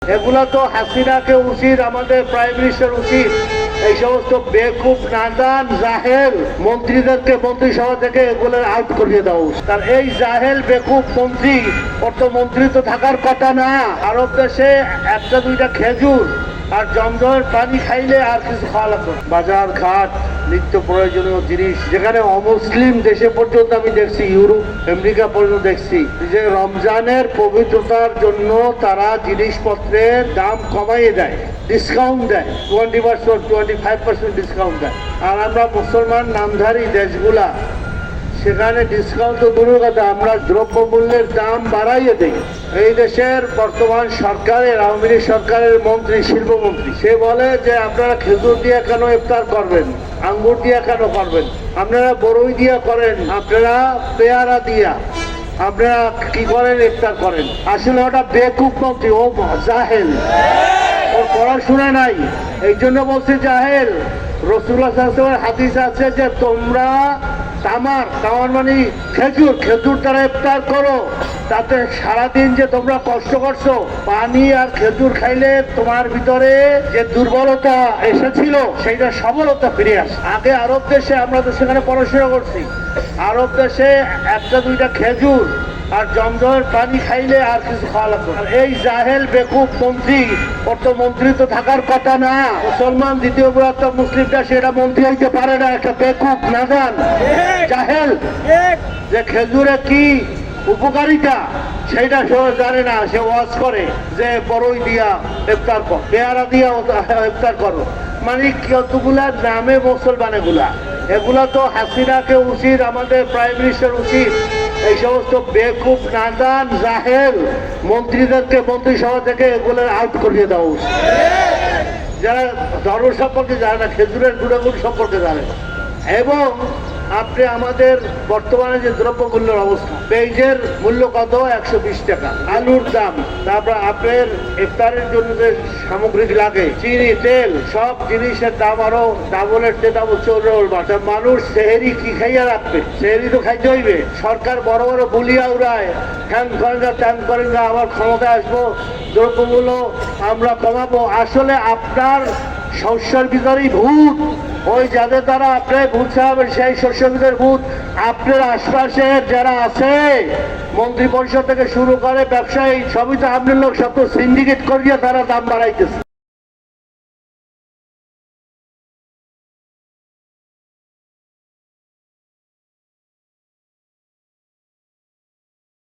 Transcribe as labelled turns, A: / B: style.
A: এগুলা তো হাসিনাকে উচিত, আমাদের প্রাইম মিনিস্টার উচিত এই সমস্ত বেকুব নাদান জাহেল মন্ত্রীদেরকে মন্ত্রিসভা থেকে এগুলো আউট করিয়ে দেওয়া উচিত। কারণ এই জাহেল বেকুব মন্ত্রী, ওর তো মন্ত্রী তো থাকার কথা না। আরব দেশে একটা দুইটা খেজুর আর জমজমের পানি খাইলে আর কিছু খাওয়া লাগতো। বাজার ঘাট নিত্য প্রয়োজনীয় জিনিস, যেখানে অমুসলিম দেশে পর্যন্ত আমি দেখছি, ইউরোপ আমেরিকা পর্যন্ত দেখছি যে রমজানের পবিত্রতার জন্য তারা জিনিসপত্রের দাম কমাইয়ে দেয়, ডিসকাউন্ট দেয়, 20% 25% ডিসকাউন্ট দেয়। আর আমরা মুসলমান নামধারী দেশগুলা সেখানে ডিসকাউন্ট তো দূরের কথা, আমরা দ্রব্যমূল্যের দাম বাড়াইয়ে দিই। এই দেশের বর্তমান সরকারের, আওয়ামী লীগ সরকারের মন্ত্রী, শিল্পমন্ত্রী, সে বলে যে আপনারা খেজুর দিয়ে কেন ইফতার করবেন, আঙ্গুর দিয়ে কেন করবেন, আপনারা বড়ই দিয়া করেন, আপনারা পেয়ারা দিয়া আপনারা কি করেন, ইফতার করেন। আসলে ওটা বেকুব মন্ত্রী, ও জাহেল, ওর পড়াশোনা নাই, এই জন্য বলছি জাহেল। রাসূলুল্লাহ সাল্লাল্লাহু আলাইহি ওয়াসাল্লামের হাদিস আছে যে তোমরা তামার মানে খেজুর দ্বারা ইফতার করো, তাতে সারাদিন যে তোমরা কষ্ট করছো, পানি আর খেজুর খাইলে তোমার ভিতরে যে দুর্বলতা এসেছিল সেইটা সবলতা ফিরে আসে। আগে আরব দেশে, আমরা তো সেখানে পড়াশোনা করছি, আরব দেশে একটা দুইটা খেজুর আর জমজমের পানি খাইলে আর কিছু খাওয়া লাগতো। এই জাহেল বেকুব মন্ত্রী, ওর তো মন্ত্রী তো থাকার কথা না। মুসলমান দ্বিতীয় বৃহত্তম মুসলিমটা সেটা মন্ত্রী হইতে পারে না, একটা বেকুব নাদান জাহেল, যে খেজুরে কি উপকারিতা সেইটা সে জানে না। সে ওয়াজ করে যে বড়ই দিয়া ইফতার কর, পেয়ারা দিয়া ইফতার করো, মানে কতগুলা নামে মুসলমান এগুলা তো হাসিনাকে উচিত, আমাদের প্রাইম মিনিস্টার উচিত এই সমস্ত বেকুব নাদান জাহেল মন্ত্রীদেরকে মন্ত্রিসভা থেকে এগুলো আউট করিয়ে দেওয়া উচিত। যারা ধর্ম সম্পর্কে জানে না, খেজুরের গুণাগুণ সম্পর্কে জানে না। এবং আপনি আমাদের বর্তমানে যে দ্রব্যমূল্যের অবস্থা, পেঁয়াজের মূল্য কত, 120 টাকা, আলুর দাম, তারপর আপনার ইফতারের জন্য যে সামগ্রী লাগে, চিনি, তেল, সব জিনিসের দাম আরো ডাবলের চেয়ে দাম উঠছে। মানুষ সেহেরি কি খাইয়া রাখবে, সেহেরি তো খাইতে হইবে। সরকার বড় বড় বুলিয়া উড়ায়, ঠ্যাং করেন না, ত্যাং করেন না, আবার ক্ষমতায় আসবো, দ্রব্যমূল্য আমরা কমাবো। আসলে আপনার শস্যের ভিতরেই ভূত, ওই যাদের দ্বারা আপনার ভূত চালাবেন সেই শস্যের ভিতরে ভূত। আপনার আশপাশের যারা আছে, মন্ত্রী পরিষদ থেকে শুরু করে ব্যবসায়ী, সবই তো আপনার লোক, সব তো সিন্ডিকেট করিয়া তারা দাম বাড়াইতেছে।